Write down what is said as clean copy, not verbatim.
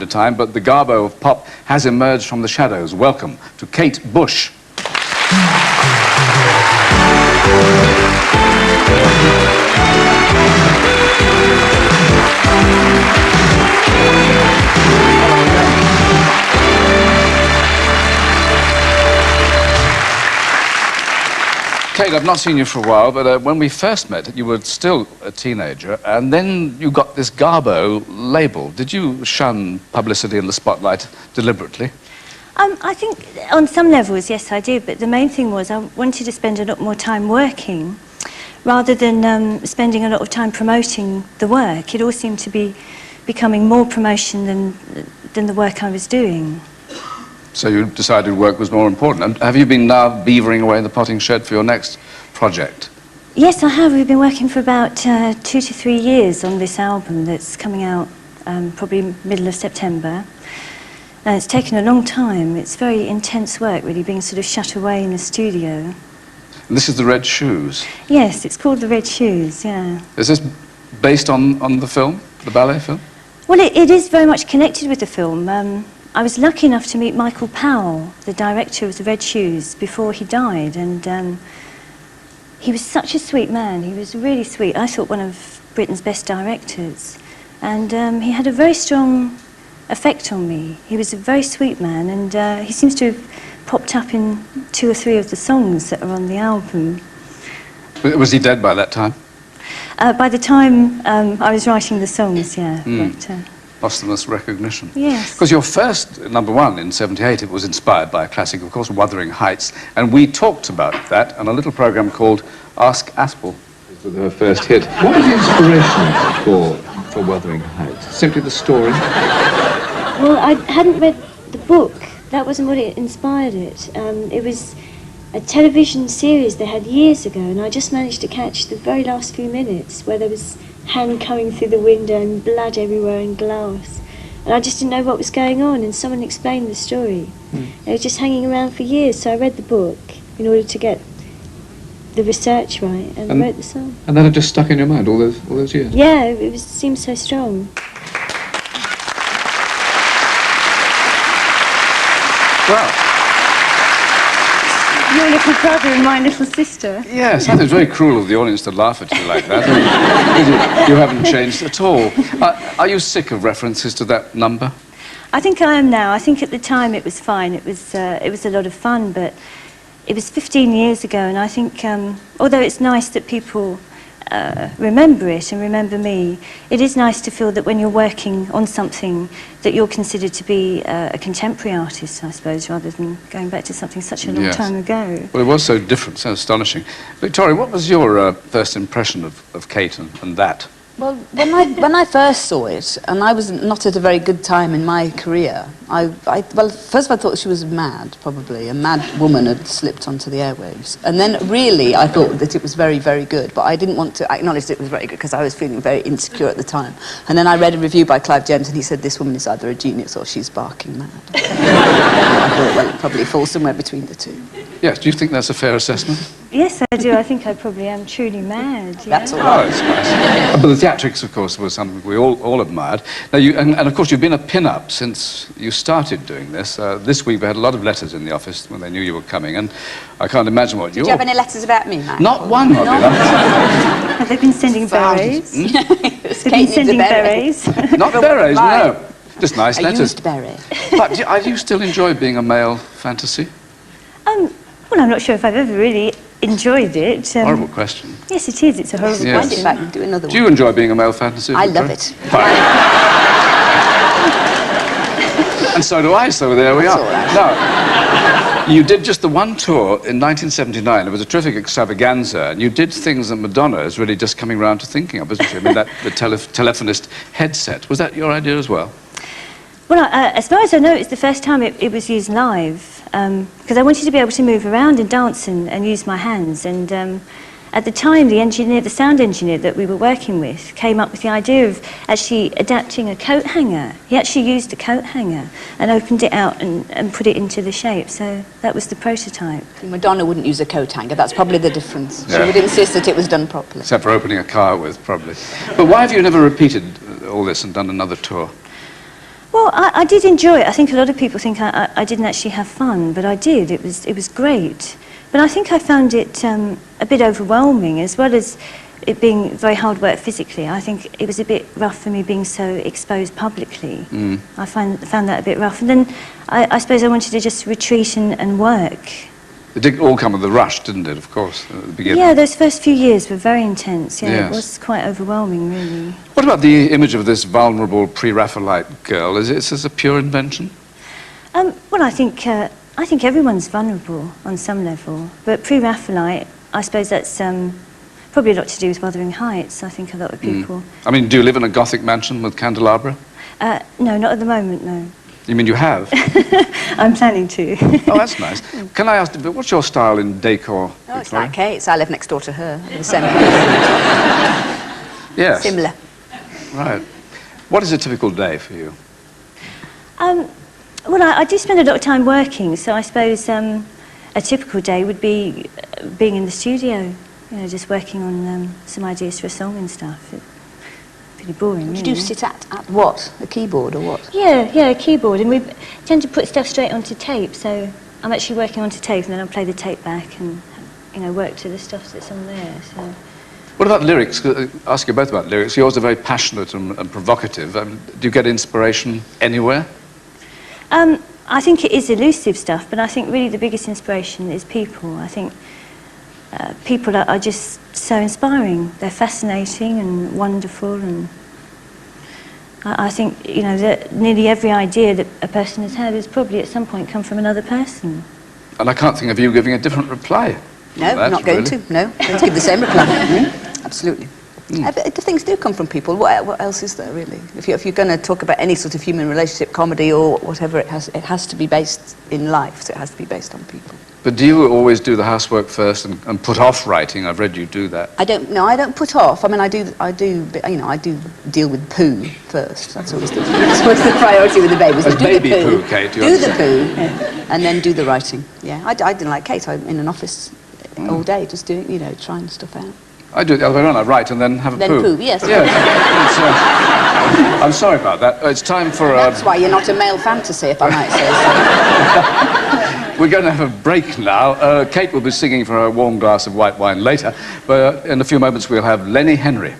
to time, but the garbo of pop has emerged from the shadows. Welcome to Kate Bush. Kate, I've not seen you for a while, but when we first met, you were still a teenager, and then you got this garbo label. Did you shun publicity in the spotlight deliberately? I think on some levels, yes, I did, but the main thing was I wanted to spend a lot more time working rather than spending a lot of time promoting the work. It all seemed to be becoming more promotion than the work I was doing. So you decided work was more important. And have you been now beavering away in the potting shed for your next project? Yes, I have. We've been working for about 2 to 3 years on this album that's coming out probably middle of September. It's taken a long time. It's very intense work, really, being sort of shut away in the studio. And this is The Red Shoes? Yes, it's called The Red Shoes, yeah. Is this based on the film, the ballet film? Well, it is very much connected with the film. I was lucky enough to meet Michael Powell, the director of The Red Shoes, before he died, and he was such a sweet man. He was really sweet. I thought one of Britain's best directors. And he had a very strong effect on me. He was a very sweet man, and he seems to have popped up in 2 or 3 of the songs that are on the album. Was he dead by that time? By the time I was writing the songs, yeah. But, posthumous recognition. Yes. Because your first #1 in '78, it was inspired by a classic, of course, Wuthering Heights, and we talked about that on a little program called Ask Aspel. With her first hit. What was the inspiration for Wuthering Heights? Simply the story? Well, I hadn't read the book. That wasn't what it inspired it. It was a television series they had years ago, and I just managed to catch the very last few minutes where there was hand coming through the window and blood everywhere and glass. And I just didn't know what was going on, and someone explained the story. It was just hanging around for years, so I read the book in order to get the research right and wrote the song. And that had just stuck in your mind all those years? Yeah, it seemed so strong. Well, your little brother and my little sister. yes, I think it's very cruel of the audience to laugh at you like that. You haven't changed at all. Are you sick of references to that number? I think I am now. I think at the time it was fine. It was a lot of fun, but it was 15 years ago, and I think although it's nice that people remember it and remember me, it is nice to feel that when you're working on something that you're considered to be a contemporary artist, I suppose, rather than going back to something such a long time ago. Well, it was so different, so astonishing. Victoria, what was your first impression of Kate and that? Well, when I first saw it, and I was not at a very good time in my career, well, first I thought she was mad, probably. A mad woman had slipped onto the airwaves. And then, really, I thought that it was very, very good, but I didn't want to acknowledge that it was very good because I was feeling very insecure at the time. And then I read a review by Clive James, and he said, this woman is either a genius or she's barking mad. I thought, well, it probably falls somewhere between the two. Yes, do you think that's a fair assessment? Yes, I do. I think I probably am truly mad. Yeah? That's all right. Oh, it's nice. But the theatrics, of course, was something we all admired. Now, and of course, you've been a pin-up since you started doing this. This week, we had a lot of letters in the office when they knew you were coming, and I can't imagine what Did you have any letters about me, Matt? Not one, of them. Have they been sending berets? They've been sending berets? Not berets, no. Just nice letters. Used beret. But do you still enjoy being a male fantasy? Well, I'm not sure if I've ever really enjoyed it. Horrible question. Yes, it is. It's a horrible Yes. question. Back and do another Do you enjoy being a male fantasy? I Victoria? love it. Fine. And so do I, so there we are. That's all right. Now, you did just the one tour in 1979. It was a terrific extravaganza, and you did things that Madonna is really just coming round to thinking of, isn't she? I mean, the telephonist headset. Was that your idea as well? Well, as far as I know, it's the first time it was used live, because I wanted to be able to move around and dance and use my hands. And at the time, the sound engineer that we were working with came up with the idea of actually adapting a coat hanger. He actually used a coat hanger and opened it out and put it into the shape. So that was the prototype. Madonna wouldn't use a coat hanger. That's probably the difference. Yeah. She would insist that it was done properly. Except for opening a car with, probably. But why have you never repeated all this and done another tour? Well, I did enjoy it. I think a lot of people think I didn't actually have fun, but I did. It was great. But I think I found it a bit overwhelming, as well as it being very hard work physically. I think it was a bit rough for me being so exposed publicly. I found that a bit rough. And then I suppose I wanted to just retreat and work. It did all come with a rush, didn't it, of course, at the beginning? Yeah, those first few years were very intense. Yeah, Yes. It was quite overwhelming, really. What about the image of this vulnerable pre-Raphaelite girl? Is this a pure invention? Well, I think everyone's vulnerable on some level, but pre-Raphaelite, I suppose that's probably a lot to do with Wuthering Heights. I think a lot of people. I mean, do you live in a Gothic mansion with candelabra? No, not at the moment. No. You mean you have? I'm planning to. Oh, that's nice. Can I ask, what's your style in decor? Oh, it's like Kate's. I live next door to her. The same. Yes. Similar. Right. What is a typical day for you? Well, I do spend a lot of time working, so I suppose a typical day would be being in the studio, you know, just working on some ideas for a song and stuff. Pretty boring, What really. do you do? Sit at what? A keyboard or what? Yeah, a keyboard, and we tend to put stuff straight onto tape, so I'm actually working onto tape, and then I'll play the tape back and, you know, work to the stuff that's on there, so... What about lyrics? Ask you both about lyrics. Yours are very passionate and provocative. Do you get inspiration anywhere? I think it is elusive stuff, but I think really the biggest inspiration is people. I think people are just so inspiring. They're fascinating and wonderful, and I think, you know, that nearly every idea that a person has had has probably at some point come from another person. And I can't think of you giving a different reply. No, That's not going really- to. No, going to give the same reply. Absolutely. But things do come from people. What else is there, really? If you're going to talk about any sort of human relationship, comedy or whatever, it has to be based in life, so it has to be based on people. But do you always do the housework first and put off writing? I've read you do that. I don't put off. I mean, I do, you know, I do deal with poo first. That's always that's what's the priority with the babies. As Do baby the poo, Kate, you do the understand. poo, and then do the writing. Yeah, I didn't like Kate. I'm in an office all day, just doing, you know, trying stuff out. I do it the other way around. I write and then have a Then poo. poo, yes. Yes. I'm sorry about that. It's time for... That's why you're not a male fantasy, if I might say so. We're going to have a break now. Kate will be singing for a warm glass of white wine later, but in a few moments we'll have Lenny Henry.